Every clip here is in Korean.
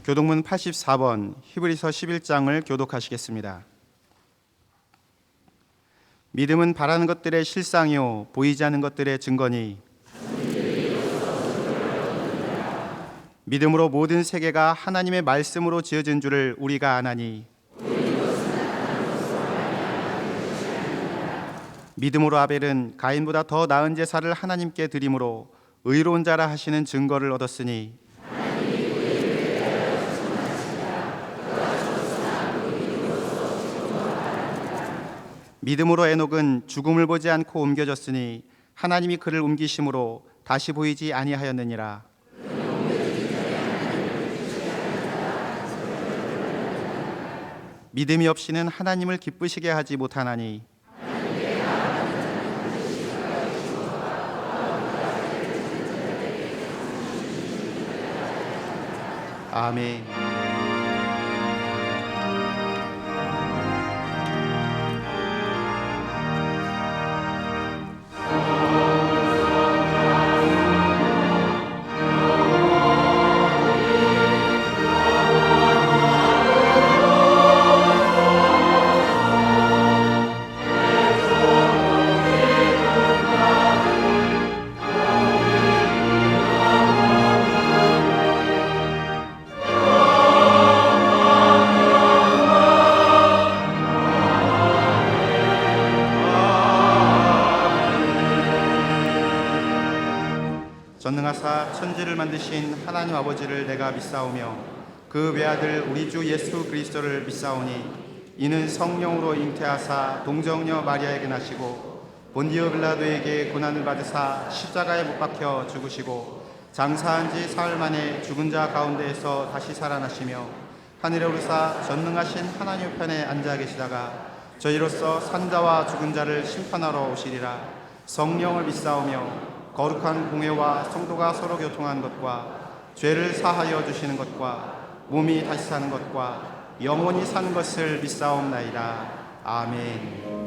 교독문 84번 히브리서 11장을 교독하시겠습니다. 믿음은 바라는 것들의 실상이요 보이지 않는 것들의 증거니 믿음으로 모든 세계가 하나님의 말씀으로 지어진 줄을 우리가 아나니 믿음으로 아벨은 가인보다 더 나은 제사를 하나님께 드림으로 의로운 자라 하시는 증거를 얻었으니 믿음으로 에녹은 죽음을 보지 않고 옮겨졌으니 하나님이 그를 옮기심으로 다시 보이지 아니하였느니라. 믿음이 없이는 하나님을 기쁘시게 하지 못하나니 아멘. 전능하사 천지를 만드신 하나님 아버지를 내가 믿사오며 그 외아들 우리 주 예수 그리스도를 믿사오니 이는 성령으로 잉태하사 동정녀 마리아에게 나시고 본디오 빌라도에게 고난을 받으사 십자가에 못 박혀 죽으시고 장사한 지 사흘 만에 죽은 자 가운데에서 다시 살아나시며 하늘에 오르사 전능하신 하나님 우편에 앉아 계시다가 저희로서 산자와 죽은 자를 심판하러 오시리라. 성령을 믿사오며 거룩한 공회와 성도가 서로 교통한 것과 죄를 사하여 주시는 것과 몸이 다시 사는 것과 영원히 사는 것을 믿사옵나이다. 아멘.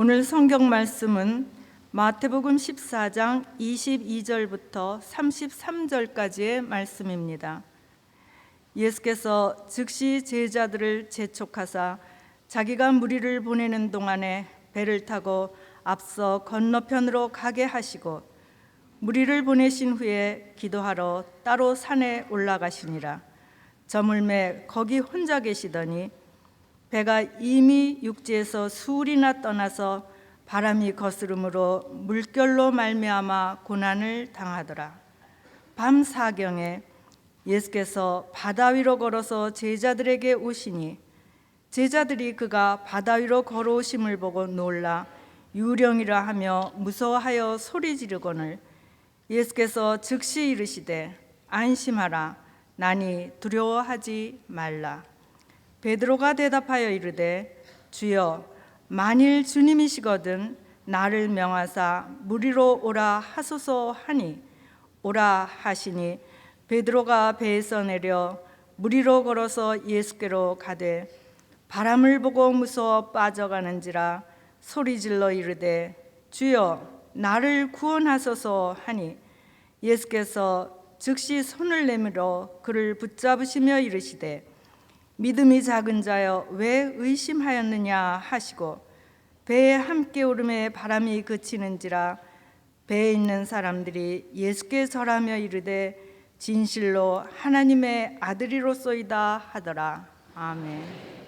오늘 성경 말씀은 마태복음 14장 22절부터 33절까지의 말씀입니다. 예수께서 즉시 제자들을 재촉하사 자기가 무리를 보내는 동안에 배를 타고 앞서 건너편으로 가게 하시고 무리를 보내신 후에 기도하러 따로 산에 올라가시니라. 저물매 거기 혼자 계시더니 배가 이미 육지에서 수울이나 떠나서 바람이 거스름으로 물결로 말미암아 고난을 당하더라. 밤 사경에 예수께서 바다 위로 걸어서 제자들에게 오시니 제자들이 그가 바다 위로 걸어오심을 보고 놀라 유령이라 하며 무서워하여 소리 지르거늘 예수께서 즉시 이르시되 안심하라 나니 두려워하지 말라. 베드로가 대답하여 이르되 주여 만일 주님이시거든 나를 명하사 무리로 오라 하소서 하니 오라 하시니 베드로가 배에서 내려 무리로 걸어서 예수께로 가되 바람을 보고 무서워 빠져가는지라 소리질러 이르되 주여 나를 구원하소서 하니 예수께서 즉시 손을 내밀어 그를 붙잡으시며 이르시되 믿음이 작은 자여 왜 의심하였느냐 하시고 배에 함께 오름에 바람이 그치는지라 배에 있는 사람들이 예수께 절하며 이르되 진실로 하나님의 아들이로소이다 하더라. 아멘.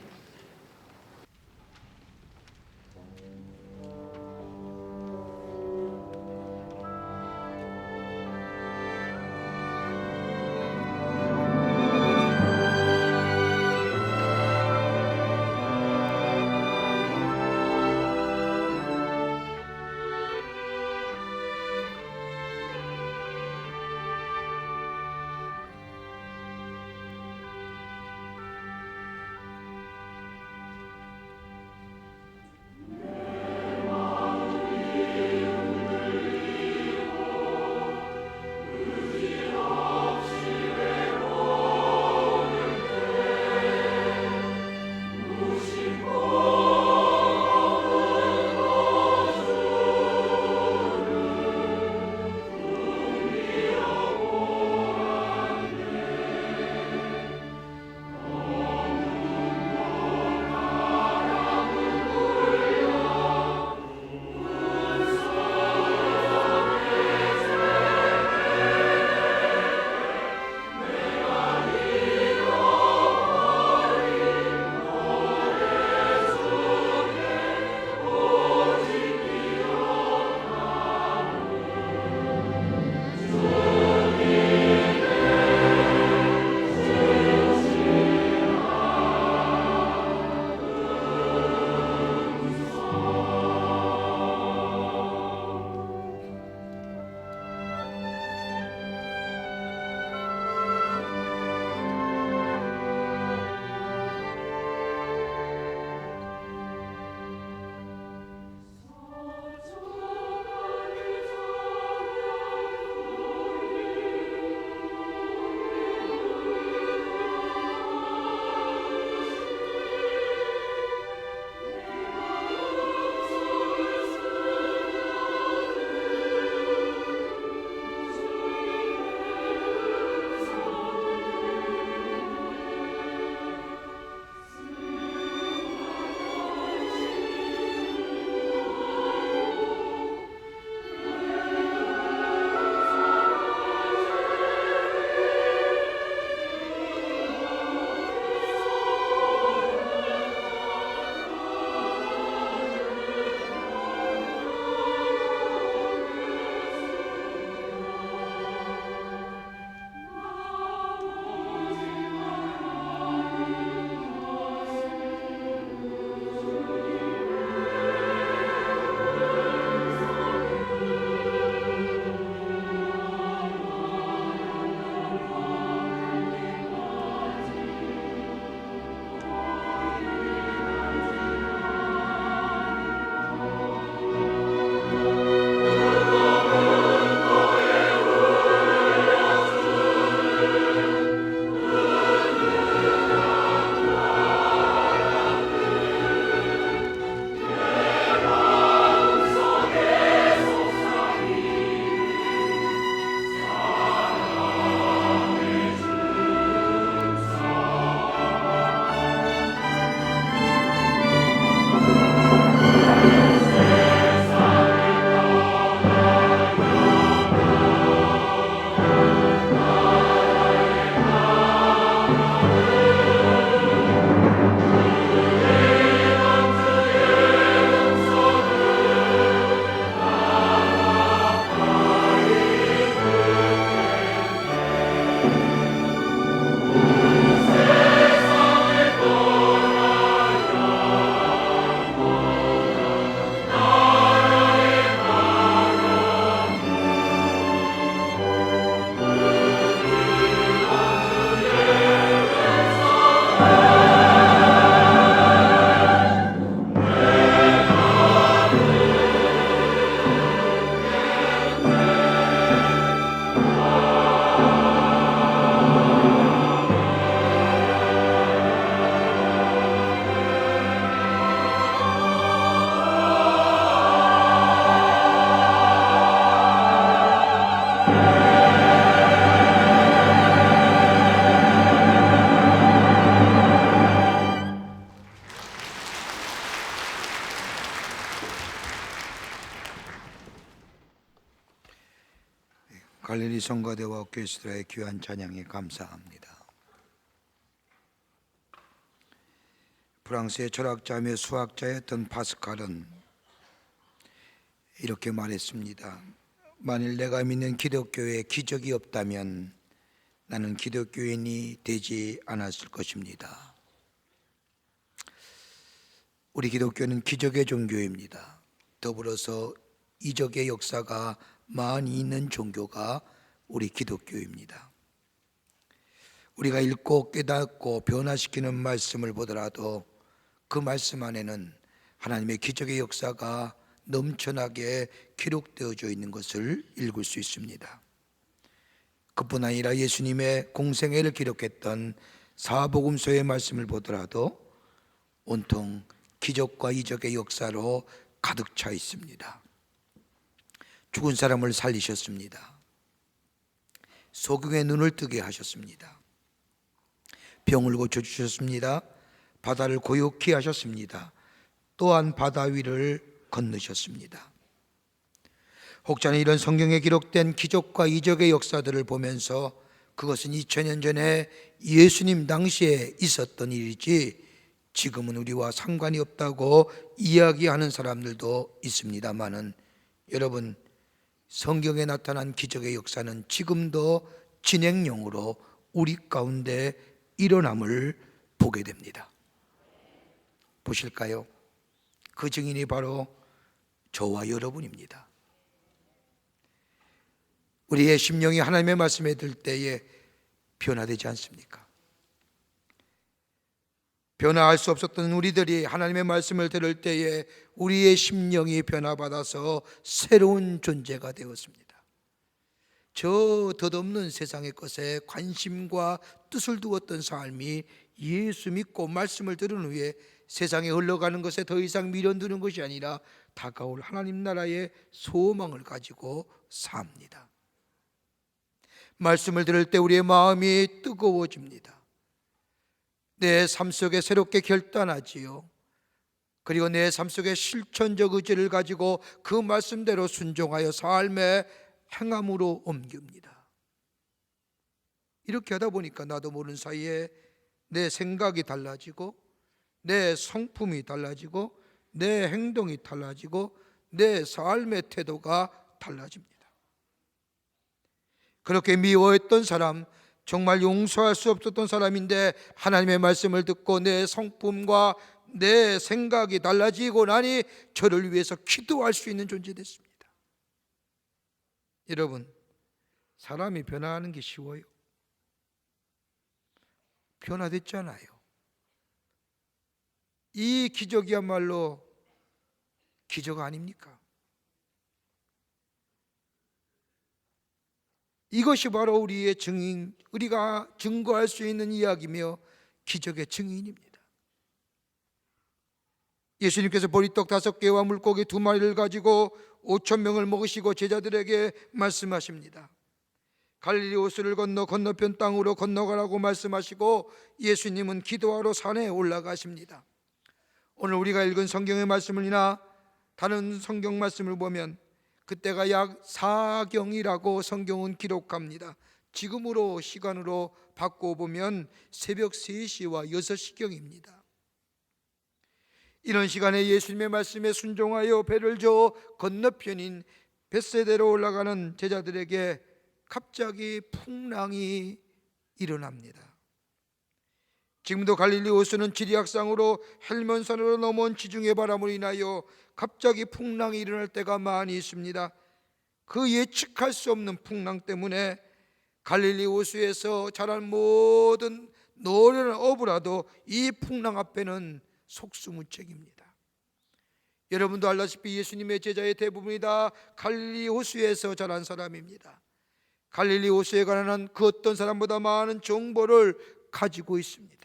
갈릴리 성가대와 오케스트라의 귀한 찬양에 감사합니다. 프랑스의 철학자며 수학자였던 파스칼은 이렇게 말했습니다. 만일 내가 믿는 기독교에 기적이 없다면 나는 기독교인이 되지 않았을 것입니다. 우리 기독교는 기적의 종교입니다. 더불어서 이적의 역사가 많이 있는 종교가 우리 기독교입니다. 우리가 읽고 깨닫고 변화시키는 말씀을 보더라도 그 말씀 안에는 하나님의 기적의 역사가 넘쳐나게 기록되어져 있는 것을 읽을 수 있습니다. 그뿐 아니라 예수님의 공생애를 기록했던 사복음서의 말씀을 보더라도 온통 기적과 이적의 역사로 가득 차 있습니다. 죽은 사람을 살리셨습니다. 소경의 눈을 뜨게 하셨습니다. 병을 고쳐주셨습니다. 바다를 고요케 하셨습니다. 또한 바다 위를 건너셨습니다. 혹자는 이런 성경에 기록된 기적과 이적의 역사들을 보면서 그것은 2000년 전에 예수님 당시에 있었던 일이지 지금은 우리와 상관이 없다고 이야기하는 사람들도 있습니다만은, 여러분, 성경에 나타난 기적의 역사는 지금도 진행형으로 우리 가운데 일어남을 보게 됩니다. 보실까요? 그 증인이 바로 저와 여러분입니다. 우리의 심령이 하나님의 말씀에 들 때에 변화되지 않습니까? 변화할 수 없었던 우리들이 하나님의 말씀을 들을 때에 우리의 심령이 변화받아서 새로운 존재가 되었습니다. 저 덧없는 세상의 것에 관심과 뜻을 두었던 삶이 예수 믿고 말씀을 들은 후에 세상에 흘러가는 것에 더 이상 미련두는 것이 아니라 다가올 하나님 나라의 소망을 가지고 삽니다. 말씀을 들을 때 우리의 마음이 뜨거워집니다. 내 삶 속에 새롭게 결단하지요. 그리고 내 삶 속에 실천적 의지를 가지고 그 말씀대로 순종하여 삶의 행함으로 옮깁니다. 이렇게 하다 보니까 나도 모르는 사이에 내 생각이 달라지고 내 성품이 달라지고 내 행동이 달라지고 내 삶의 태도가 달라집니다. 그렇게 미워했던 사람, 정말 용서할 수 없었던 사람인데 하나님의 말씀을 듣고 내 성품과 내 생각이 달라지고 나니 저를 위해서 기도할 수 있는 존재 됐습니다. 여러분, 사람이 변화하는 게 쉬워요? 변화됐잖아요. 이 기적이야말로 기적 아닙니까? 이것이 바로 우리의 증인, 우리가 증거할 수 있는 이야기며 기적의 증인입니다. 예수님께서 보리떡 5개와 물고기 2마리를 가지고 5,000명을 먹으시고 제자들에게 말씀하십니다. 갈릴리 호수를 건너 건너편 땅으로 건너가라고 말씀하시고 예수님은 기도하러 산에 올라가십니다. 오늘 우리가 읽은 성경의 말씀을이나 다른 성경 말씀을 보면 그때가 약 사경이라고 성경은 기록합니다. 지금으로 시간으로 바꿔보면 새벽 3시와 6시경입니다. 이런 시간에 예수님의 말씀에 순종하여 배를 저어 건너편인 벳세다로 올라가는 제자들에게 갑자기 풍랑이 일어납니다. 지금도 갈릴리 호수는 지리학상으로 헬몬산으로 넘어온 지중해 바람으로 인하여 갑자기 풍랑이 일어날 때가 많이 있습니다. 그 예측할 수 없는 풍랑 때문에 갈릴리 호수에서 자란 모든 노련한 어부라도 이 풍랑 앞에는 속수무책입니다. 여러분도 알다시피 예수님의 제자의 대부분이 다 갈릴리 호수에서 자란 사람입니다. 갈릴리 호수에 관한 그 어떤 사람보다 많은 정보를 가지고 있습니다.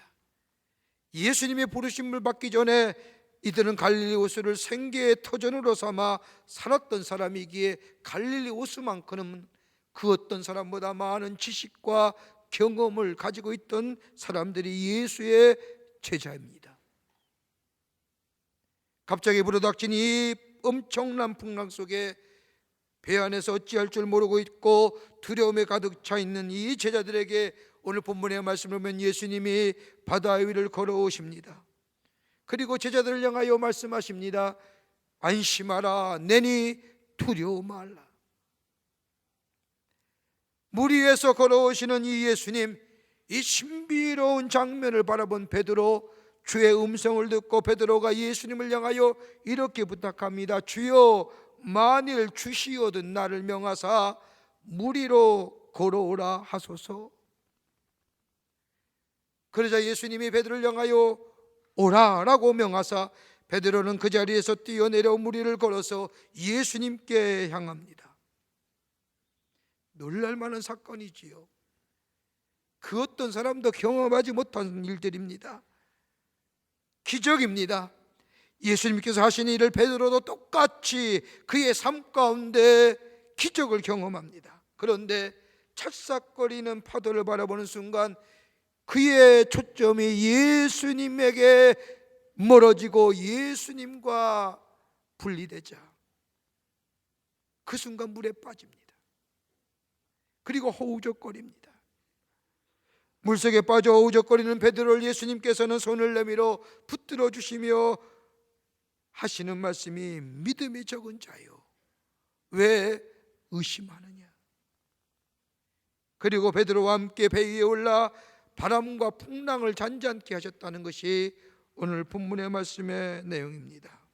예수님의 부르심을 받기 전에 이들은 갈릴리 호수를 생계의 터전으로 삼아 살았던 사람이기에 갈릴리 호수만큼은 그 어떤 사람보다 많은 지식과 경험을 가지고 있던 사람들이 예수의 제자입니다. 갑자기 불어닥친 이 엄청난 풍랑 속에 배 안에서 어찌할 줄 모르고 있고 두려움에 가득 차 있는 이 제자들에게 오늘 본문의 말씀을 보면 예수님이 바다 위를 걸어오십니다. 그리고 제자들을 향하여 말씀하십니다. 안심하라, 내니 두려워 말라. 물 위에서 걸어오시는 이 예수님, 이 신비로운 장면을 바라본 베드로, 주의 음성을 듣고 베드로가 예수님을 향하여 이렇게 부탁합니다. 주여, 만일 주시오든 나를 명하사 물 위로 걸어오라 하소서. 그러자 예수님이 베드로를 향하여 오라라고 명하사 베드로는 그 자리에서 뛰어내려 물 위를 걸어서 예수님께 향합니다. 놀랄만한 사건이지요. 그 어떤 사람도 경험하지 못한 일들입니다. 기적입니다. 예수님께서 하신 일을 베드로도 똑같이 그의 삶 가운데 기적을 경험합니다. 그런데 찰싹거리는 파도를 바라보는 순간 그의 초점이 예수님에게 멀어지고 예수님과 분리되자 그 순간 물에 빠집니다. 그리고 허우적거립니다. 물속에 빠져 허우적거리는 베드로를 예수님께서는 손을 내밀어 붙들어 주시며 하시는 말씀이 믿음이 적은 자요, 왜 의심하느냐. 그리고 베드로와 함께 배 위에 올라 바람과 풍랑을 잔잔케 하셨다는 것이 오늘 본문의 말씀의 내용입니다.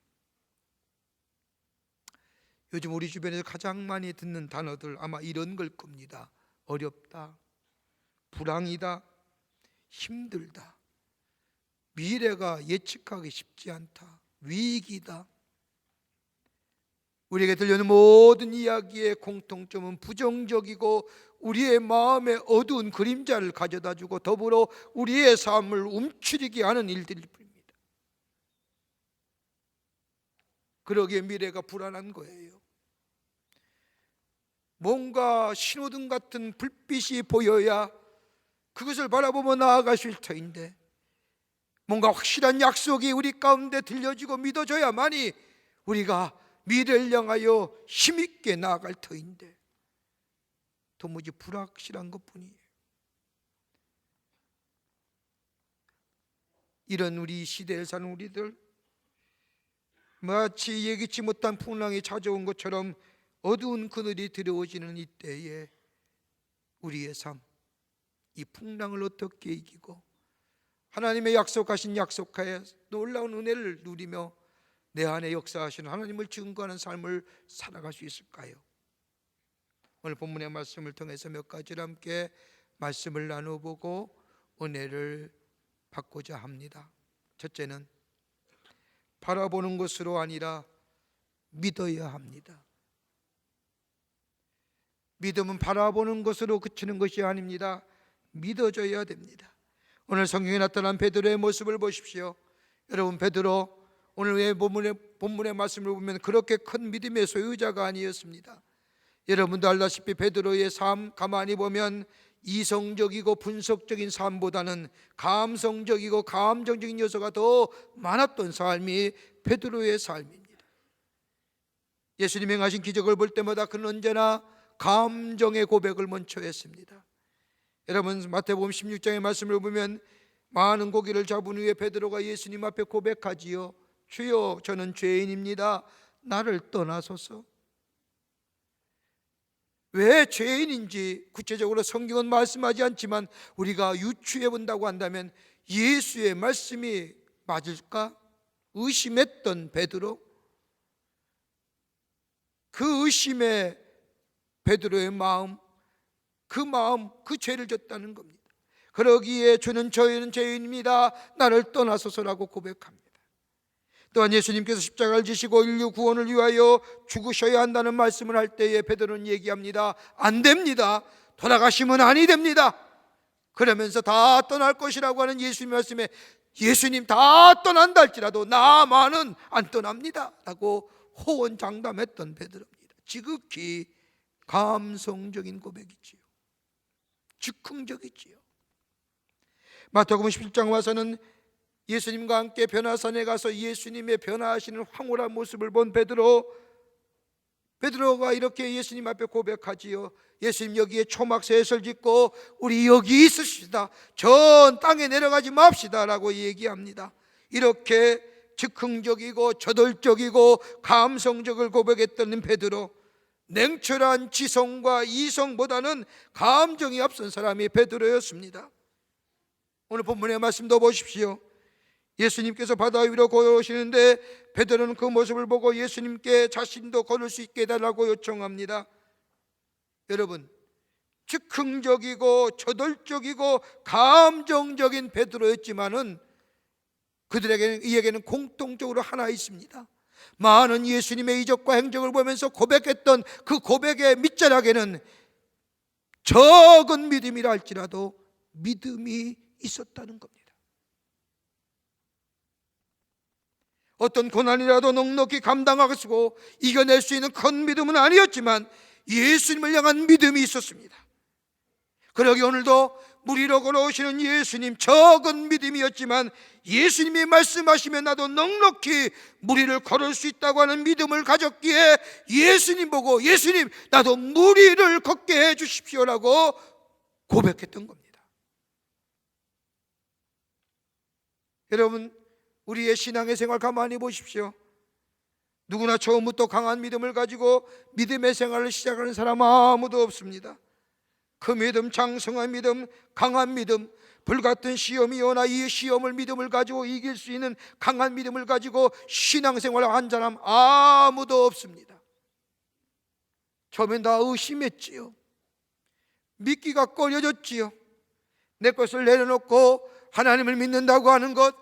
요즘 우리 주변에서 가장 많이 듣는 단어들 아마 이런 걸 겁니다. 어렵다, 불황이다, 힘들다, 미래가 예측하기 쉽지 않다, 위기다. 우리에게 들려오는 모든 이야기의 공통점은 부정적이고 우리의 마음에 어두운 그림자를 가져다주고 더불어 우리의 삶을 움츠리게 하는 일들일 뿐입니다. 그러기에 미래가 불안한 거예요. 뭔가 신호등 같은 불빛이 보여야 그것을 바라보며 나아가실 터인데, 뭔가 확실한 약속이 우리 가운데 들려지고 믿어져야만이 우리가 미래를 향하여 힘있게 나아갈 터인데 도무지 불확실한 것뿐이에요. 이런 우리 시대에 사는 우리들, 마치 예기치 못한 풍랑이 찾아온 것처럼 어두운 그늘이 들어오지는 이때에 우리의 삶, 이 풍랑을 어떻게 이기고 하나님의 약속하신 약속하에 놀라운 은혜를 누리며 내 안에 역사하시는 하나님을 증거하는 삶을 살아갈 수 있을까요? 오늘 본문의 말씀을 통해서 몇 가지를 함께 말씀을 나눠보고 은혜를 받고자 합니다. 첫째는 바라보는 것으로 아니라 믿어야 합니다. 믿음은 바라보는 것으로 그치는 것이 아닙니다. 믿어져야 됩니다. 오늘 성경에 나타난 베드로의 모습을 보십시오. 여러분, 베드로 오늘 왜 본문의 말씀을 보면 그렇게 큰 믿음의 소유자가 아니었습니다. 여러분도 알다시피 베드로의 삶 가만히 보면 이성적이고 분석적인 삶보다는 감성적이고 감정적인 요소가 더 많았던 삶이 베드로의 삶입니다. 예수님이 행하신 기적을 볼 때마다 그는 언제나 감정의 고백을 먼저 했습니다. 여러분, 마태복음 16장의 말씀을 보면 많은 고기를 잡은 후에 베드로가 예수님 앞에 고백하지요. 주여, 저는 죄인입니다. 나를 떠나소서. 왜 죄인인지 구체적으로 성경은 말씀하지 않지만 우리가 유추해 본다고 한다면 예수의 말씀이 맞을까? 의심했던 베드로, 그 의심의 베드로의 마음, 그 죄를 졌다는 겁니다. 그러기에 저는 죄인입니다. 나를 떠나소서라고 고백합니다. 또한 예수님께서 십자가를 지시고 인류 구원을 위하여 죽으셔야 한다는 말씀을 할 때에 베드로는 얘기합니다. 안 됩니다. 돌아가시면 아니 됩니다. 그러면서 다 떠날 것이라고 하는 예수님 말씀에 예수님 다 떠난다 할지라도 나만은 안 떠납니다 라고 호언장담했던 베드로입니다. 지극히 감성적인 고백이지요. 즉흥적이지요. 마태복음 17장 와서는 예수님과 함께 변화산에 가서 예수님의 변화하시는 황홀한 모습을 본 베드로, 베드로가 이렇게 예수님 앞에 고백하지요. 예수님, 여기에 초막셋을 짓고 우리 여기 있으시다, 전 땅에 내려가지 맙시다 라고 얘기합니다. 이렇게 즉흥적이고 저돌적이고 감성적을 고백했던 베드로, 냉철한 지성과 이성보다는 감정이 앞선 사람이 베드로였습니다. 오늘 본문의 말씀도 보십시오. 예수님께서 바다 위로 걸어오시는데 베드로는 그 모습을 보고 예수님께 자신도 걸을 수 있게 해달라고 요청합니다. 여러분, 즉흥적이고 저돌적이고 감정적인 베드로였지만은 이에게는 공통적으로 하나 있습니다. 많은 예수님의 이적과 행적을 보면서 고백했던 그 고백의 밑자락에는 적은 믿음이라 할지라도 믿음이 있었다는 겁니다. 어떤 고난이라도 넉넉히 감당하고 이겨낼 수 있는 큰 믿음은 아니었지만 예수님을 향한 믿음이 있었습니다. 그러기 오늘도 물 위로 걸어오시는 예수님, 적은 믿음이었지만 예수님이 말씀하시면 나도 넉넉히 물 위를 걸을 수 있다고 하는 믿음을 가졌기에 예수님 보고, 예수님, 나도 물 위를 걷게 해 주십시오라고 고백했던 겁니다. 여러분, 우리의 신앙의 생활 가만히 보십시오. 누구나 처음부터 강한 믿음을 가지고 믿음의 생활을 시작하는 사람 아무도 없습니다. 그 믿음, 장성한 믿음, 강한 믿음, 불같은 시험이 오나 이 시험을 믿음을 가지고 이길 수 있는 강한 믿음을 가지고 신앙생활을 한 사람 아무도 없습니다. 처음엔 다 의심했지요. 믿기가 꺼려졌지요. 내 것을 내려놓고 하나님을 믿는다고 하는 것,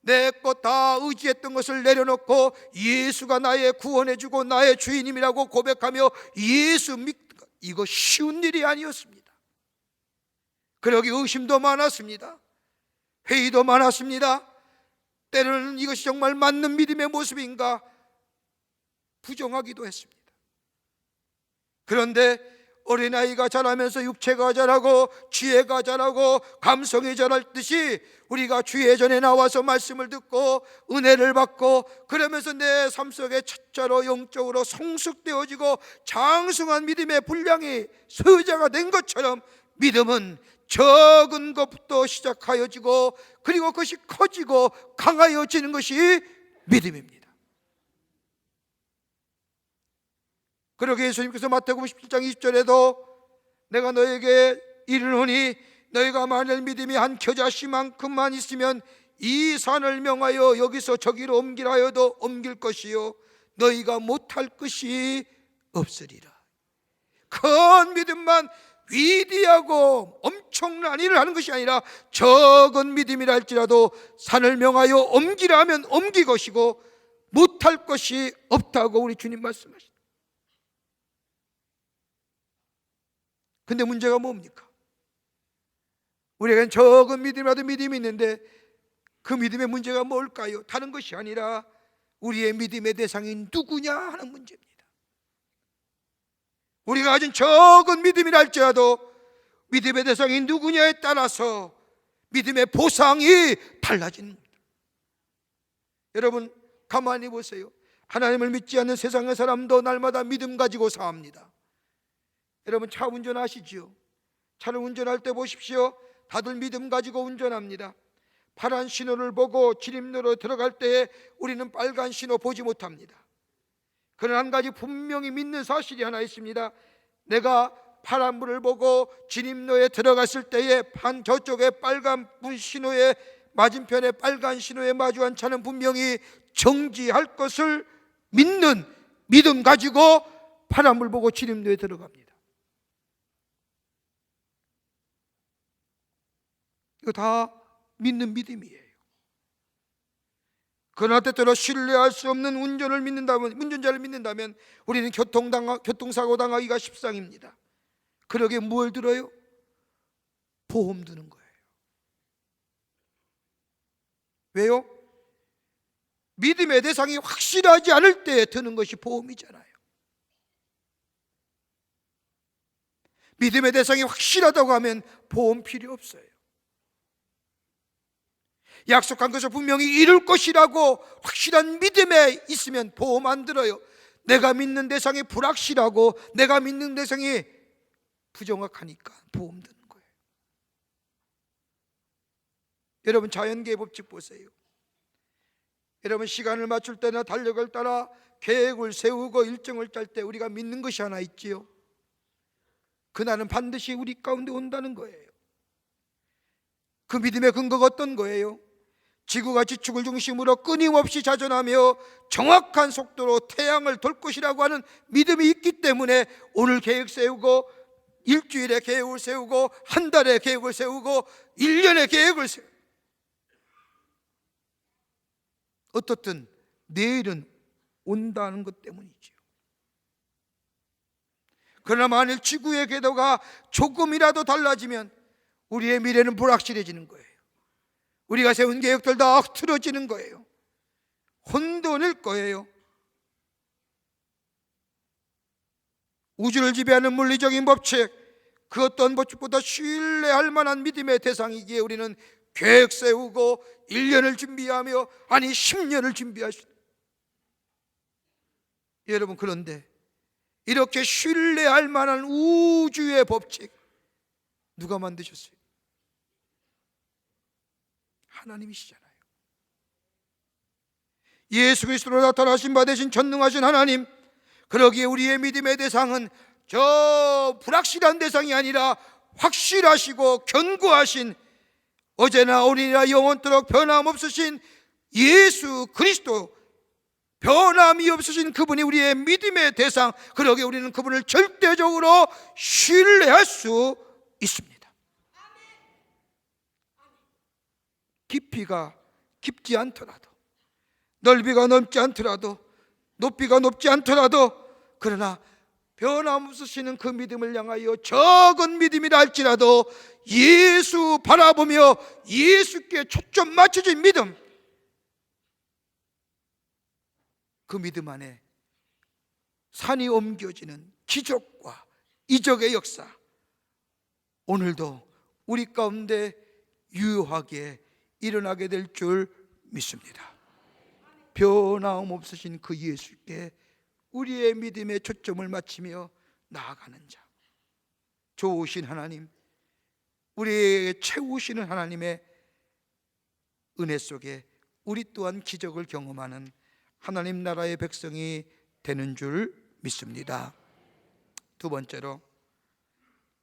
내 것 다 의지했던 것을 내려놓고 예수가 나의 구원해주고 나의 주인님이라고 고백하며 예수 믿는 것, 이거 쉬운 일이 아니었습니다. 그러기 의심도 많았습니다. 회의도 많았습니다. 때로는 이것이 정말 맞는 믿음의 모습인가 부정하기도 했습니다. 그런데 어린아이가 자라면서 육체가 자라고 지혜가 자라고 감성이 자랄 듯이 우리가 주의 전에 나와서 말씀을 듣고 은혜를 받고 그러면서 내 삶 속에 첫자로 영적으로 성숙되어지고 장성한 믿음의 분량이 서자가 된 것처럼 믿음은 적은 것부터 시작하여지고 그리고 그것이 커지고 강하여지는 것이 믿음입니다. 그러게 예수님께서 마태복음 17장 20절에도 내가 너에게 이르노니 너희가 만일 믿음이 한 겨자씨만큼만 있으면 이 산을 명하여 여기서 저기로 옮기라 하여도 옮길 것이요 너희가 못할 것이 없으리라. 큰 믿음만 위대하고 엄청난 일을 하는 것이 아니라 적은 믿음이라 할지라도 산을 명하여 옮기라 하면 옮길 것이고 못할 것이 없다고 우리 주님 말씀하십니다. 근데 문제가 뭡니까? 우리에겐 적은 믿음이라도 믿음이 있는데 그 믿음의 문제가 뭘까요? 다른 것이 아니라 우리의 믿음의 대상이 누구냐 하는 문제입니다. 우리가 가진 적은 믿음이라 할지라도 믿음의 대상이 누구냐에 따라서 믿음의 보상이 달라지는 겁니다. 여러분 가만히 보세요. 하나님을 믿지 않는 세상의 사람도 날마다 믿음 가지고 삽니다. 여러분 차 운전하시지요? 차를 운전할 때 보십시오. 다들 믿음 가지고 운전합니다. 파란 신호를 보고 진입로로 들어갈 때에 우리는 빨간 신호 보지 못합니다. 그러나 한 가지 분명히 믿는 사실이 하나 있습니다. 내가 파란불을 보고 진입로에 들어갔을 때에 저쪽에 빨간 불 신호에 맞은편에 빨간 신호에 마주한 차는 분명히 정지할 것을 믿는 믿음 가지고 파란불 보고 진입로에 들어갑니다. 이거 다 믿는 믿음이에요. 그러나 때때로 신뢰할 수 없는 운전자를 믿는다면 우리는 교통사고 당하기가 십상입니다. 그러게 뭘 들어요? 보험 드는 거예요. 왜요? 믿음의 대상이 확실하지 않을 때 드는 것이 보험이잖아요. 믿음의 대상이 확실하다고 하면 보험 필요 없어요. 약속한 것을 분명히 이룰 것이라고 확실한 믿음에 있으면 보험 안 들어요. 내가 믿는 대상이 불확실하고 내가 믿는 대상이 부정확하니까 보험 드는 거예요. 여러분, 자연계의 법칙 보세요. 여러분, 시간을 맞출 때나 달력을 따라 계획을 세우고 일정을 짤 때 우리가 믿는 것이 하나 있지요. 그날은 반드시 우리 가운데 온다는 거예요. 그 믿음의 근거가 어떤 거예요? 지구가 지축을 중심으로 끊임없이 자전하며 정확한 속도로 태양을 돌 것이라고 하는 믿음이 있기 때문에 오늘 계획 세우고, 일주일에 계획을 세우고, 한 달에 계획을 세우고, 1년에 계획을 세우고, 어떻든 내일은 온다는 것 때문이죠. 그러나 만일 지구의 궤도가 조금이라도 달라지면 우리의 미래는 불확실해지는 거예요. 우리가 세운 계획들 다 틀어지는 거예요. 혼돈일 거예요. 우주를 지배하는 물리적인 법칙, 그 어떤 법칙보다 신뢰할 만한 믿음의 대상이기에 우리는 계획 세우고 1년을 준비하며, 아니 10년을 준비하시는. 여러분, 그런데 이렇게 신뢰할 만한 우주의 법칙 누가 만드셨어요? 하나님이시잖아요. 예수 그리스도로 나타나신 바 되신 전능하신 하나님, 그러기에 우리의 믿음의 대상은 저 불확실한 대상이 아니라 확실하시고 견고하신, 어제나 오늘이나 영원토록 변함없으신 예수 그리스도, 변함이 없으신 그분이 우리의 믿음의 대상, 그러기에 우리는 그분을 절대적으로 신뢰할 수 있습니다. 깊이가 깊지 않더라도, 넓이가 넓지 않더라도, 높이가 높지 않더라도, 그러나 변함없으시는 그 믿음을 향하여 적은 믿음이라 할지라도 예수 바라보며 예수께 초점 맞춰진 믿음, 그 믿음 안에 산이 옮겨지는 기적과 이적의 역사, 오늘도 우리 가운데 유효하게 일어나게 될 줄 믿습니다. 변함없으신 그 예수께 우리의 믿음의 초점을 맞추며 나아가는 자, 좋으신 하나님, 우리에게 채우시는 하나님의 은혜 속에 우리 또한 기적을 경험하는 하나님 나라의 백성이 되는 줄 믿습니다. 두 번째로,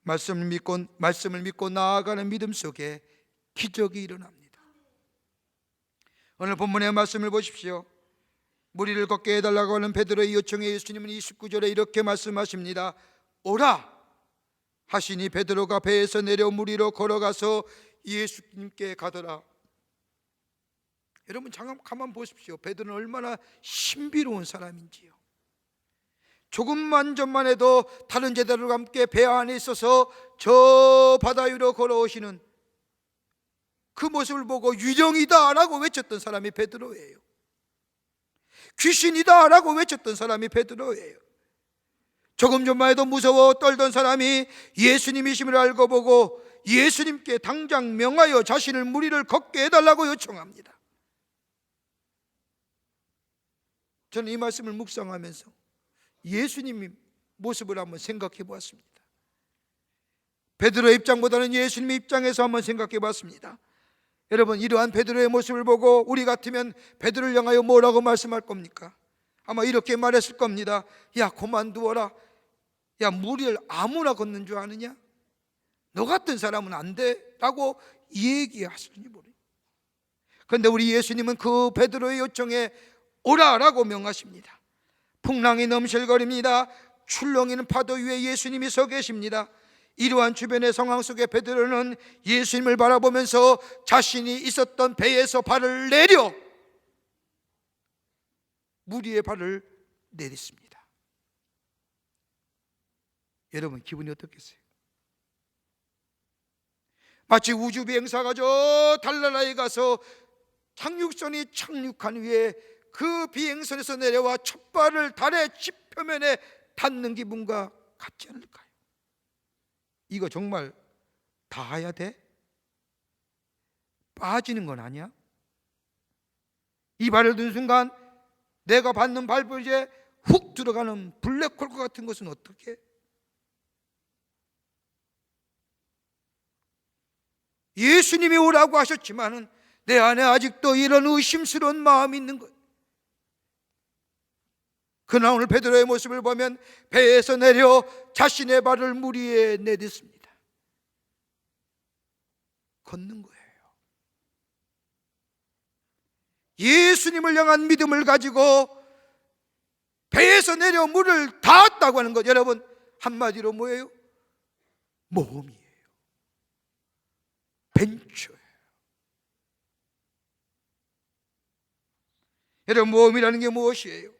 말씀을 믿고 나아가는 믿음 속에 기적이 일어납니다. 오늘 본문의 말씀을 보십시오. 무리를 걷게 해달라고 하는 베드로의 요청에 예수님은 29절에 이렇게 말씀하십니다. 오라 하시니 베드로가 배에서 내려 무리로 걸어가서 예수님께 가더라. 여러분, 잠깐 가만 보십시오. 베드로는 얼마나 신비로운 사람인지요. 조금만 전만 해도 다른 제자들과 함께 배 안에 있어서 저 바다 위로 걸어오시는 그 모습을 보고 유령이다 라고 외쳤던 사람이 베드로예요. 귀신이다 라고 외쳤던 사람이 베드로예요. 조금 전만 해도 무서워 떨던 사람이 예수님이심을 알고 보고 예수님께 당장 명하여 자신을 무리를 걷게 해달라고 요청합니다. 저는 이 말씀을 묵상하면서 예수님의 모습을 한번 생각해 보았습니다. 베드로의 입장보다는 예수님의 입장에서 한번 생각해 봤습니다. 여러분, 이러한 베드로의 모습을 보고 우리 같으면 베드로를 향하여 뭐라고 말씀할 겁니까? 아마 이렇게 말했을 겁니다. 야, 그만두어라. 야, 무리를 아무나 걷는 줄 아느냐? 너 같은 사람은 안 돼 라고 얘기하실지 모르겠어요. 그런데 우리 예수님은 그 베드로의 요청에 오라라고 명하십니다. 풍랑이 넘실거립니다. 출렁이는 파도 위에 예수님이 서 계십니다. 이러한 주변의 상황 속에 베드로는 예수님을 바라보면서 자신이 있었던 배에서 발을 내려 무리의 발을 내렸습니다. 여러분, 기분이 어떻겠어요? 마치 우주비행사가 저 달나라에 가서 착륙선이 착륙한 후에 그 비행선에서 내려와 첫 발을 달의 지표면에 닿는 기분과 같지 않을까요? 이거 정말 닿아야 돼? 빠지는 건 아니야? 이 발을 든 순간 내가 받는 발부에 훅 들어가는 블랙홀 같은 것은 어떻게? 예수님이 오라고 하셨지만은 내 안에 아직도 이런 의심스러운 마음이 있는 것. 그러나 오늘 베드로의 모습을 보면 배에서 내려 자신의 발을 물 위에 내딛습니다. 걷는 거예요. 예수님을 향한 믿음을 가지고 배에서 내려 물을 닿았다고 하는 것, 여러분 한마디로 뭐예요? 모험이에요. 벤처예요. 여러분, 모험이라는 게 무엇이에요?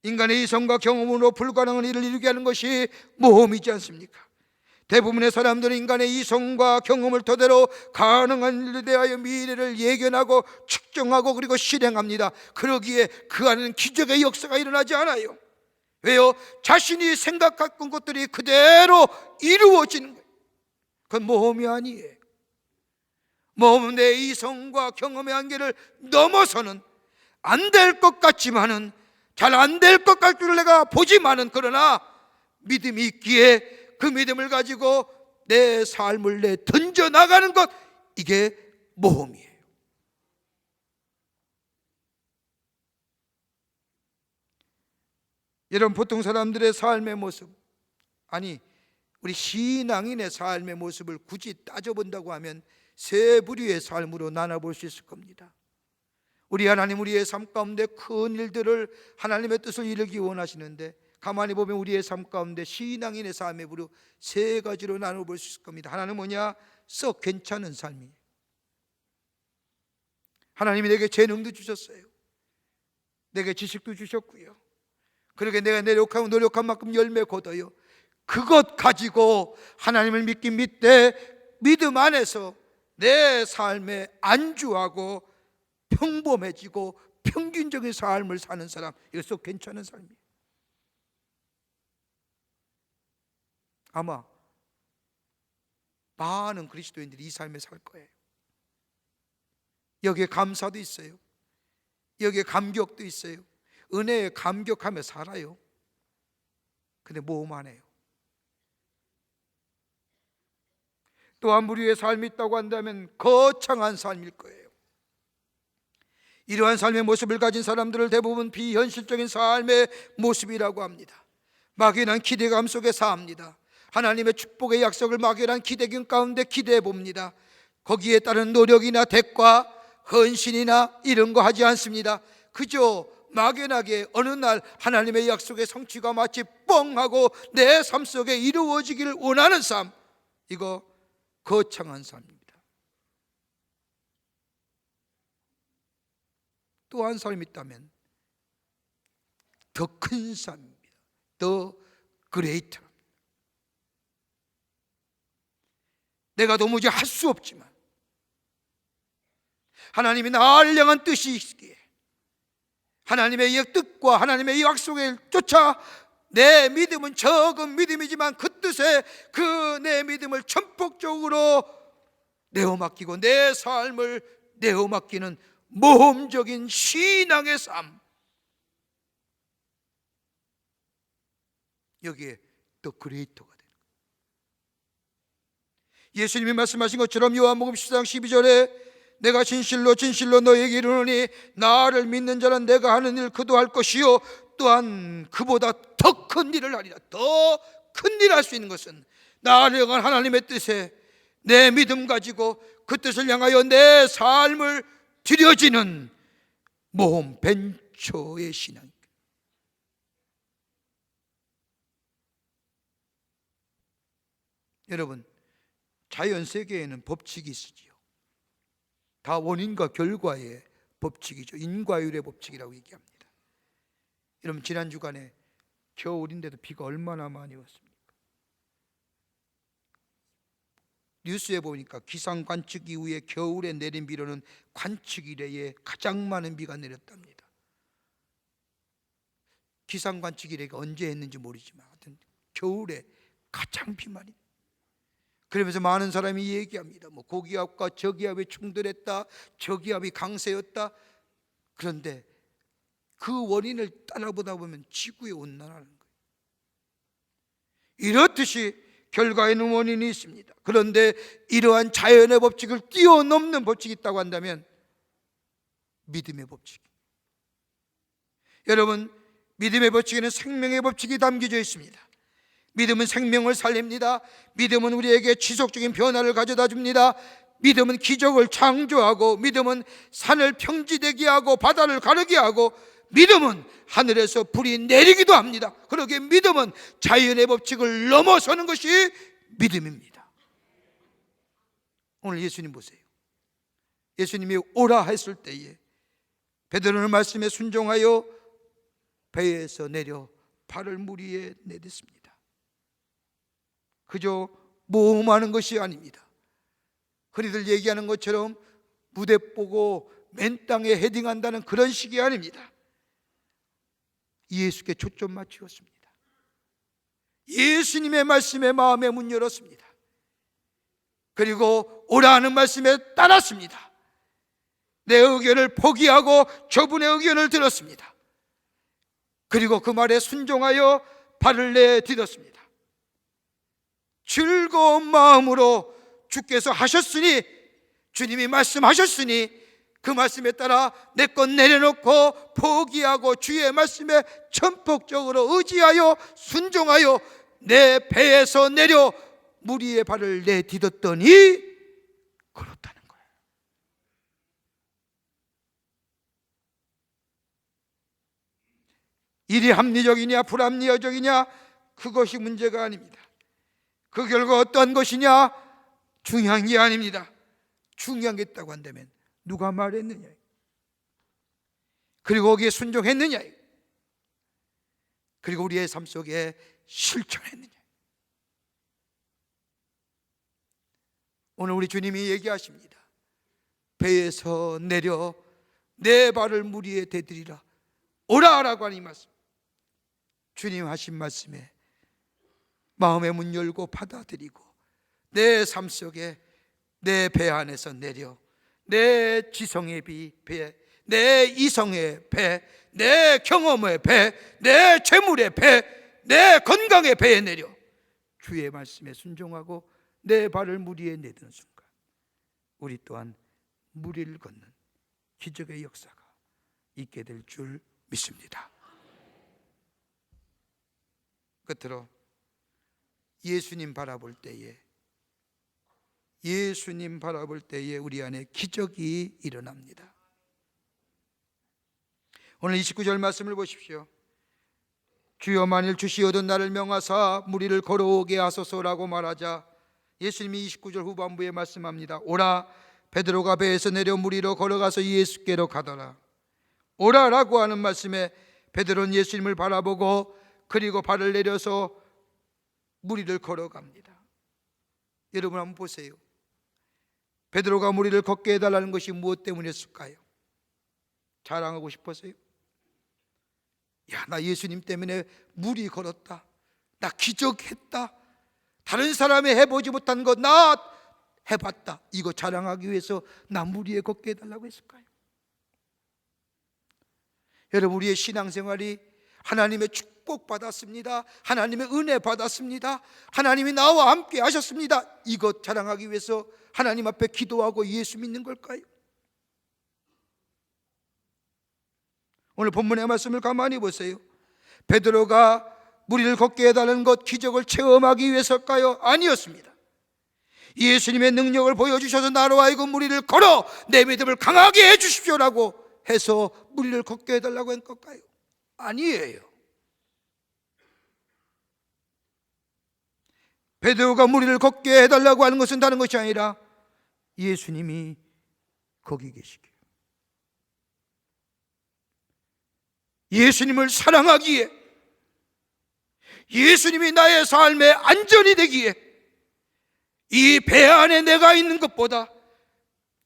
인간의 이성과 경험으로 불가능한 일을 이루게 하는 것이 모험이지 않습니까? 대부분의 사람들은 인간의 이성과 경험을 토대로 가능한 일에 대하여 미래를 예견하고 측정하고 그리고 실행합니다. 그러기에 그 안에는 기적의 역사가 일어나지 않아요. 왜요? 자신이 생각했던 것들이 그대로 이루어지는 거예요. 그건 모험이 아니에요. 모험은 내 이성과 경험의 한계를 넘어서는, 안 될 것 같지만은, 잘 안 될 것 같을 줄 내가 보지만은, 그러나 믿음이 있기에 그 믿음을 가지고 내 삶을 내 던져나가는 것, 이게 모험이에요. 여러분, 보통 사람들의 삶의 모습, 아니 우리 신앙인의 삶의 모습을 굳이 따져본다고 하면 세 부류의 삶으로 나눠볼 수 있을 겁니다. 우리 하나님, 우리의 삶 가운데 큰 일들을 하나님의 뜻을 이루기 원하시는데, 가만히 보면 우리의 삶 가운데 신앙인의 삶의 부류 세 가지로 나눠볼 수 있을 겁니다. 하나는 뭐냐? 썩 괜찮은 삶이에요. 하나님이 내게 재능도 주셨어요. 내게 지식도 주셨고요. 그러게 내가 노력한 만큼 열매 거둬요. 그것 가지고 하나님을 믿긴 믿되 믿음 안에서 내 삶에 안주하고 평범해지고 평균적인 삶을 사는 사람, 이것도 괜찮은 삶이에요. 아마 많은 그리스도인들이 이 삶에 살 거예요. 여기에 감사도 있어요. 여기에 감격도 있어요. 은혜에 감격하며 살아요. 근데 모험 안 해요. 또 한 부류의 삶이 있다고 한다면 거창한 삶일 거예요. 이러한 삶의 모습을 가진 사람들을 대부분 비현실적인 삶의 모습이라고 합니다. 막연한 기대감 속에 삽니다. 하나님의 축복의 약속을 막연한 기대감 가운데 기대해 봅니다. 거기에 따른 노력이나 대가, 헌신이나 이런 거 하지 않습니다. 그저 막연하게 어느 날 하나님의 약속의 성취가 마치 뻥하고 내 삶 속에 이루어지기를 원하는 삶, 이거 거창한 삶입니다. 또 한 삶이 있다면 더 큰 삶입니다. 더 그레이터. 내가 도무지 할 수 없지만 하나님이 나를 향한 뜻이 있기에 하나님의 뜻과 하나님의 약속을 쫓아 내 믿음은 적은 믿음이지만 그 뜻에 그 내 믿음을 전폭적으로 내어맡기고 내 삶을 내어맡기는 모험적인 신앙의 삶, 여기에 더 그레이터가 됩니다. 예수님이 말씀하신 것처럼 요한복음 10장 12절에 내가 진실로 진실로 너에게 이르노니 나를 믿는 자는 내가 하는 일 그도 할 것이요 또한 그보다 더 큰 일을 하리라. 더 큰 일을 할 수 있는 것은 나를 향한 하나님의 뜻에 내 믿음 가지고 그 뜻을 향하여 내 삶을 들여지는 모험, 벤처의 신앙입니다. 여러분, 자연 세계에는 법칙이 있으지요. 다 원인과 결과의 법칙이죠. 인과율의 법칙이라고 얘기합니다. 여러분, 지난 주간에 겨울인데도 비가 얼마나 많이 왔습니까? 뉴스에 보니까 기상 관측 이후에 겨울에 내린 비로는 관측 이래에 가장 많은 비가 내렸답니다. 기상 관측 이래가 언제 했는지 모르지만 하여튼 겨울에 가장 비 많이. 그러면서 많은 사람이 얘기합니다. 뭐 고기압과 저기압이 충돌했다, 저기압이 강세였다. 그런데 그 원인을 따라보다 보면 지구에 온난화하는 거예요. 이렇듯이 결과에는 원인이 있습니다. 그런데 이러한 자연의 법칙을 뛰어넘는 법칙이 있다고 한다면 믿음의 법칙. 여러분, 믿음의 법칙에는 생명의 법칙이 담겨져 있습니다. 믿음은 생명을 살립니다. 믿음은 우리에게 지속적인 변화를 가져다 줍니다. 믿음은 기적을 창조하고, 믿음은 산을 평지되게 하고 바다를 가르게 하고, 믿음은 하늘에서 불이 내리기도 합니다. 그러기에 믿음은 자연의 법칙을 넘어서는 것이 믿음입니다. 오늘 예수님 보세요. 예수님이 오라 했을 때에 베드로는 말씀에 순종하여 배에서 내려 발을 물 위에 내딛습니다. 그저 모험하는 것이 아닙니다. 흔히들 얘기하는 것처럼 무대 보고 맨 땅에 헤딩한다는 그런 식이 아닙니다. 예수께 초점 맞추었습니다. 예수님의 말씀에 마음의 문 열었습니다. 그리고 오라는 말씀에 따랐습니다. 내 의견을 포기하고 저분의 의견을 들었습니다. 그리고 그 말에 순종하여 발을 내딛었습니다. 즐거운 마음으로 주께서 하셨으니, 주님이 말씀하셨으니 그 말씀에 따라 내 것 내려놓고 포기하고 주의 말씀에 전폭적으로 의지하여 순종하여 내 배에서 내려 물 위에 발을 내딛었더니 걸었다는 거예요. 일이 합리적이냐 불합리적이냐 그것이 문제가 아닙니다. 그 결과 어떠한 것이냐 중요한 게 아닙니다. 중요한 게 있다고 한다면 누가 말했느냐, 그리고 거기에 순종했느냐, 그리고 우리의 삶 속에 실천했느냐. 오늘 우리 주님이 얘기하십니다. 배에서 내려 내 발을 물 위에 대들이라 오라라고 하는 이 말씀, 주님 하신 말씀에 마음의 문 열고 받아들이고 내 삶 속에 내 배 안에서 내려 내 지성의 배, 내 이성의 배, 내 경험의 배, 내 재물의 배, 내 건강의 배에 내려 주의 말씀에 순종하고 내 발을 물 위에 내드는 순간 우리 또한 물 위를 걷는 기적의 역사가 있게 될 줄 믿습니다. 끝으로 예수님 바라볼 때에 우리 안에 기적이 일어납니다. 오늘 29절 말씀을 보십시오. 주여 만일 주시어든 나를 명하사 무리를 걸어오게 하소서라고 말하자 예수님이 29절 후반부에 말씀합니다. 오라, 베드로가 배에서 내려 물 위로 걸어가서 예수께로 가더라. 오라라고 하는 말씀에 베드로는 예수님을 바라보고 그리고 발을 내려서 물 위를 걸어갑니다. 여러분 한번 보세요. 베드로가 물 위를 걷게 해달라는 것이 무엇 때문이었을까요? 자랑하고 싶었어요? 야, 나 예수님 때문에 물 위 걸었다, 나 기적했다, 다른 사람이 해보지 못한 거 나 해봤다, 이거 자랑하기 위해서 나 물 위에 걷게 해달라고 했을까요? 여러분, 우리의 신앙생활이 하나님의 축복 받았습니다, 하나님의 은혜 받았습니다, 하나님이 나와 함께 하셨습니다, 이것 자랑하기 위해서 하나님 앞에 기도하고 예수 믿는 걸까요? 오늘 본문의 말씀을 가만히 보세요. 베드로가 물 위를 걷게 해달라는 것, 기적을 체험하기 위해서일까요? 아니었습니다. 예수님의 능력을 보여주셔서 나로 하여금 물 위를 걸어 내 믿음을 강하게 해주십시오라고 해서 물 위를 걷게 해달라고 한 걸까요? 아니에요. 베드로가 물 위를 걷게 해달라고 하는 것은 다른 것이 아니라 예수님이 거기 계시기에, 예수님을 사랑하기에, 예수님이 나의 삶의 안전이 되기에 이 배 안에 내가 있는 것보다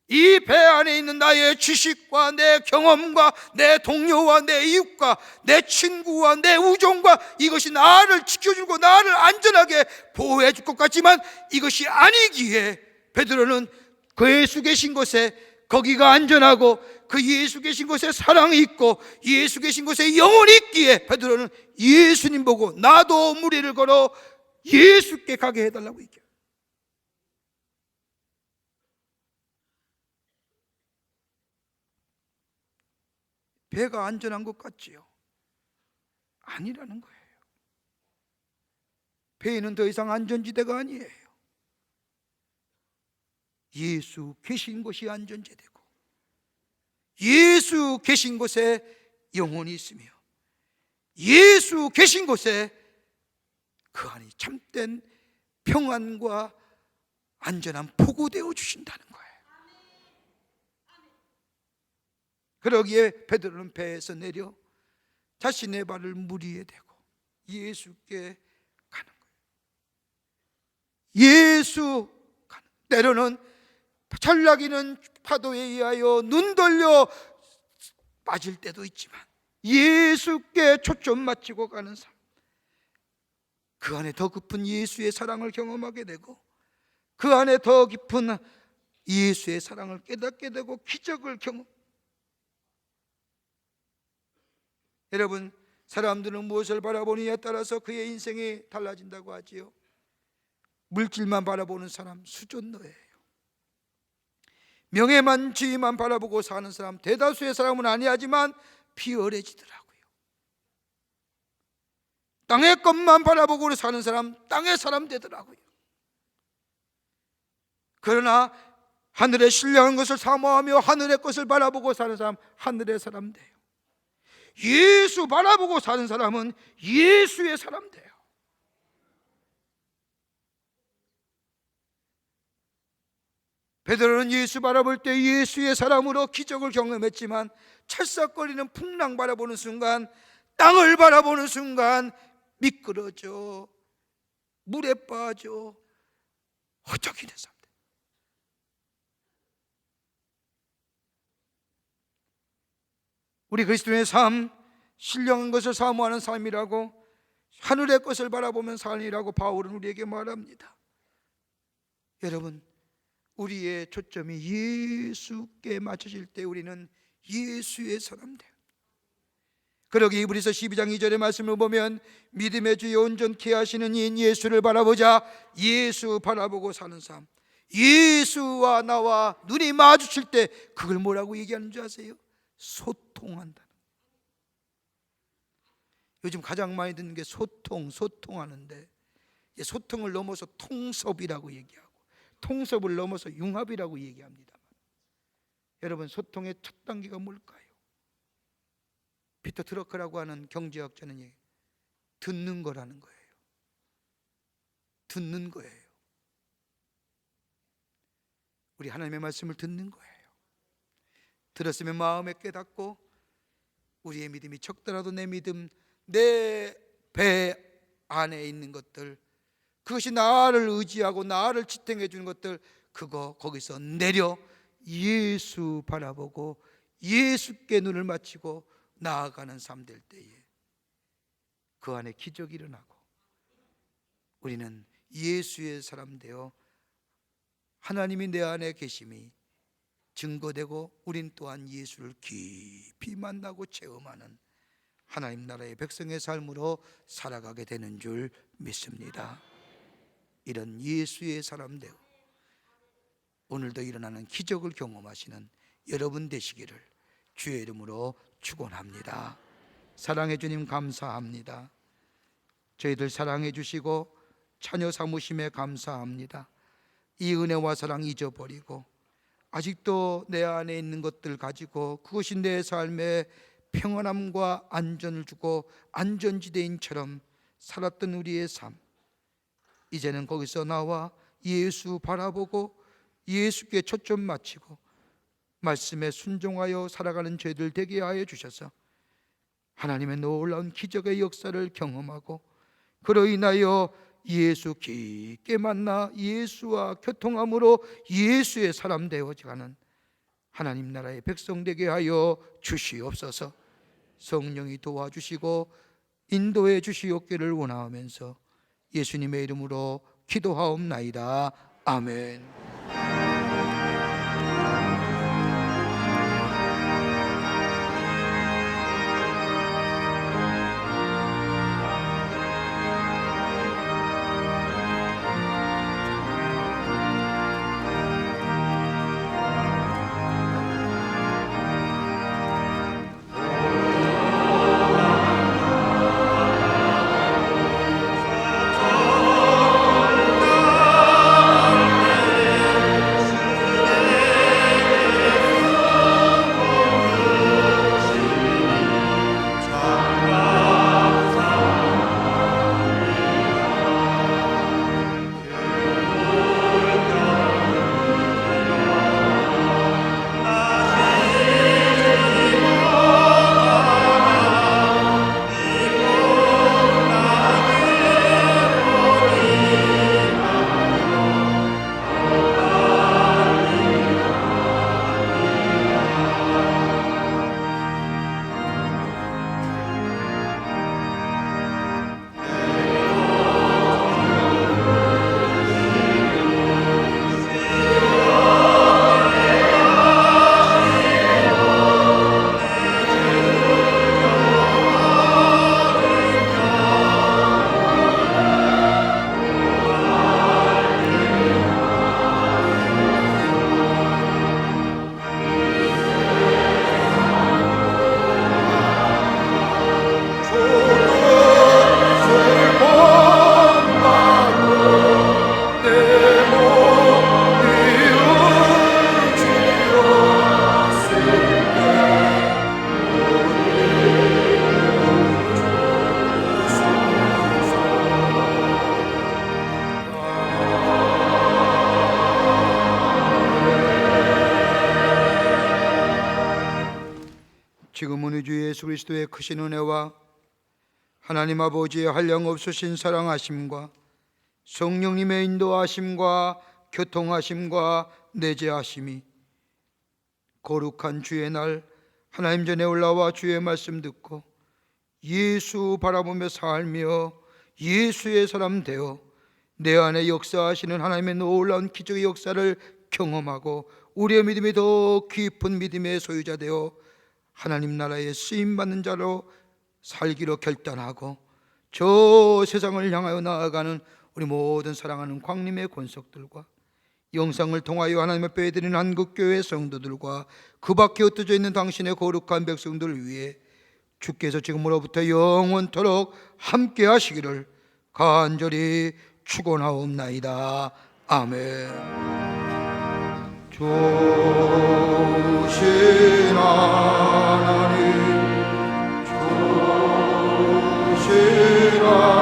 이 배 안에 있는 나의 지식과 내 경험과 내 동료와 내 이웃과 내 친구와 내 우정과 이것이 나를 지켜주고 나를 안전하게 보호해 줄 것 같지만 이것이 아니기에 베드로는 그 예수 계신 곳에 거기가 안전하고 그 예수 계신 곳에 사랑이 있고 예수 계신 곳에 영혼이 있기에 베드로는 예수님 보고 나도 무리를 걸어 예수께 가게 해달라고 얘기해요. 배가 안전한 것 같지요? 아니라는 거예요. 배는 더 이상 안전지대가 아니에요. 예수 계신 곳이 안전지대고 예수 계신 곳에 영혼이 있으며 예수 계신 곳에 그 안이 참된 평안과 안전한 포구되어 주신다는 거예요. 그러기에 베드로는 배에서 내려 자신의 발을 물 위에 대고 예수께 가는 거예요. 예수 가는, 때로는 철락이는 파도에 의하여 눈 돌려 빠질 때도 있지만 예수께 초점 맞추고 가는 삶, 그 안에 더 깊은 예수의 사랑을 경험하게 되고 그 안에 더 깊은 예수의 사랑을 깨닫게 되고 기적을 경험. 여러분, 사람들은 무엇을 바라보느냐에 따라서 그의 인생이 달라진다고 하지요. 물질만 바라보는 사람 수존노예요. 명예만 지위만 바라보고 사는 사람, 대다수의 사람은 아니하지만 비열해지더라고요. 땅의 것만 바라보고 사는 사람 땅의 사람 되더라고요. 그러나 하늘의 신령한 것을 사모하며 하늘의 것을 바라보고 사는 사람 하늘의 사람 돼요. 예수 바라보고 사는 사람은 예수의 사람 돼요. 베드로는 예수 바라볼 때 예수의 사람으로 기적을 경험했지만 찰싹거리는 풍랑 바라보는 순간, 땅을 바라보는 순간 미끄러져 물에 빠져 허덕이는 사람들. 우리 그리스도인의 삶, 신령한 것을 사모하는 삶이라고, 하늘의 것을 바라보면 삶이라고 바울은 우리에게 말합니다. 여러분, 우리의 초점이 예수께 맞춰질 때 우리는 예수의 사람 돼요. 그러기 이브리서 12장 2절의 말씀을 보면 믿음의 주여 온전케 하시는 이인 예수를 바라보자. 예수 바라보고 사는 삶, 예수와 나와 눈이 마주칠 때 그걸 뭐라고 얘기하는 줄 아세요? 소통한다. 요즘 가장 많이 듣는 게 소통하는데, 소통을 넘어서 통섭이라고 얘기하고 통섭을 넘어서 융합이라고 얘기합니다. 여러분, 소통의 첫 단계가 뭘까요? 피터 트러커라고 하는 경제학자는 듣는 거라는 거예요. 듣는 거예요. 우리 하나님의 말씀을 듣는 거예요. 들었으면 마음에 깨닫고 우리의 믿음이 적더라도 내 믿음, 내 배 안에 있는 것들, 그것이 나를 의지하고 나를 지탱해 주는 것들, 그거 거기서 내려 예수 바라보고 예수께 눈을 맞추고 나아가는 삶 될 때에 그 안에 기적이 일어나고 우리는 예수의 사람 되어 하나님이 내 안에 계심이 증거되고 우린 또한 예수를 깊이 만나고 체험하는 하나님 나라의 백성의 삶으로 살아가게 되는 줄 믿습니다. 이런 예수의 사람 되어 오늘도 일어나는 기적을 경험하시는 여러분 되시기를 주의 이름으로 축원합니다. 사랑해 주님 감사합니다. 저희들 사랑해 주시고 자녀 삼으심에 감사합니다. 이 은혜와 사랑 잊어버리고 아직도 내 안에 있는 것들 가지고 그것이 내 삶에 평안함과 안전을 주고 안전지대인처럼 살았던 우리의 삶, 이제는 거기서 나와 예수 바라보고 예수께 초점 맞추고 말씀에 순종하여 살아가는 저희들 되게 하여 주셔서 하나님의 놀라운 기적의 역사를 경험하고 그로 인하여 예수 깊게 만나 예수와 교통함으로 예수의 사람 되어가는 하나님 나라의 백성 되게 하여 주시옵소서. 성령이 도와주시고 인도해 주시옵기를 원하면서 예수님의 이름으로 기도하옵나이다. 아멘. 우리 주 예수 그리스도의 크신 은혜와 하나님 아버지의 한량없으신 사랑하심과 성령님의 인도하심과 교통하심과 내재하심이 거룩한 주의 날 하나님 전에 올라와 주의 말씀 듣고 예수 바라보며 살며 예수의 사람 되어 내 안에 역사하시는 하나님의 놀라운 기적의 역사를 경험하고 우리의 믿음이 더 깊은 믿음의 소유자 되어 하나님 나라에 쓰임받는 자로 살기로 결단하고 저 세상을 향하여 나아가는 우리 모든 사랑하는 광림의 권속들과 영상을 통하여 하나님 앞에 드리는 한국교회 성도들과 그 밖에 흩어져 있는 당신의 거룩한 백성들을 위해 주께서 지금으로부터 영원토록 함께 하시기를 간절히 축원하옵나이다. 아멘. 좋으신 하나님, 좋으신 하나님